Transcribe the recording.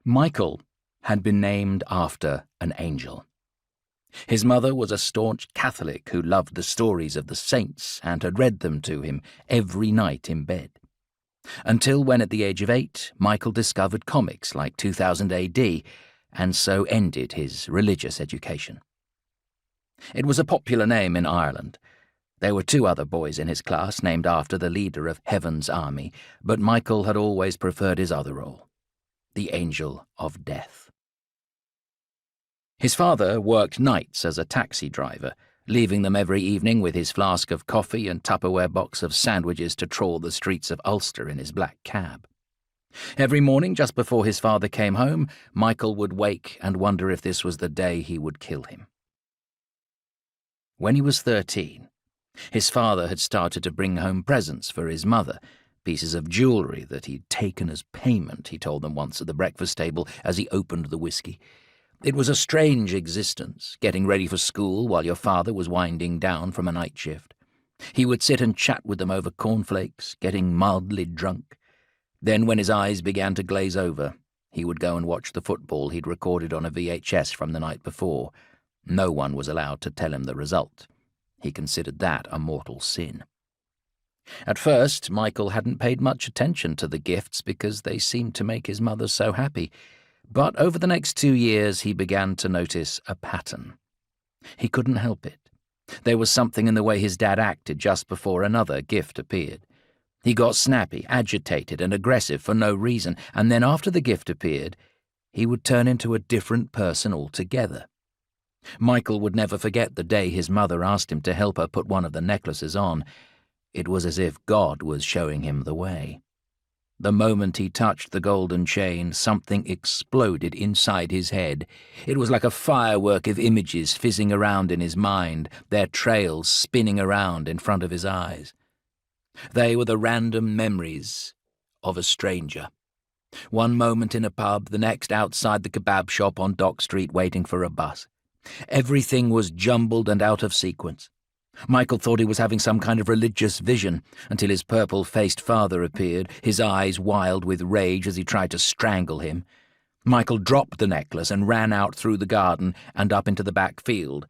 Michael had been named after an angel. His mother was a staunch Catholic who loved the stories of the saints and had read them to him every night in bed. Until when, at the age of 8, Michael discovered comics like 2000 AD, and so ended his religious education. It was a popular name in Ireland. There were 2 other boys in his class named after the leader of Heaven's army, but Michael had always preferred his other role, the Angel of Death. His father worked nights as a taxi driver, leaving them every evening with his flask of coffee and Tupperware box of sandwiches to trawl the streets of Ulster in his black cab. Every morning, just before his father came home, Michael would wake and wonder if this was the day he would kill him. When he was 13, his father had started to bring home presents for his mother, pieces of jewellery that he'd taken as payment, he told them once at the breakfast table as he opened the whiskey. It was a strange existence, getting ready for school while your father was winding down from a night shift. He would sit and chat with them over cornflakes, getting mildly drunk. Then when his eyes began to glaze over, he would go and watch the football he'd recorded on a VHS from the night before. No one was allowed to tell him the result. He considered that a mortal sin. At first, Michael hadn't paid much attention to the gifts because they seemed to make his mother so happy. But over the next 2 years, he began to notice a pattern. He couldn't help it. There was something in the way his dad acted just before another gift appeared. He got snappy, agitated, and aggressive for no reason, and then after the gift appeared, he would turn into a different person altogether. Michael would never forget the day his mother asked him to help her put one of the necklaces on. It was as if God was showing him the way. The moment he touched the golden chain, something exploded inside his head. It was like a firework of images fizzing around in his mind, their trails spinning around in front of his eyes. They were the random memories of a stranger. One moment in a pub, the next outside the kebab shop on Dock Street waiting for a bus. Everything was jumbled and out of sequence. Michael thought he was having some kind of religious vision until his purple-faced father appeared, his eyes wild with rage as he tried to strangle him. Michael dropped the necklace and ran out through the garden and up into the back field.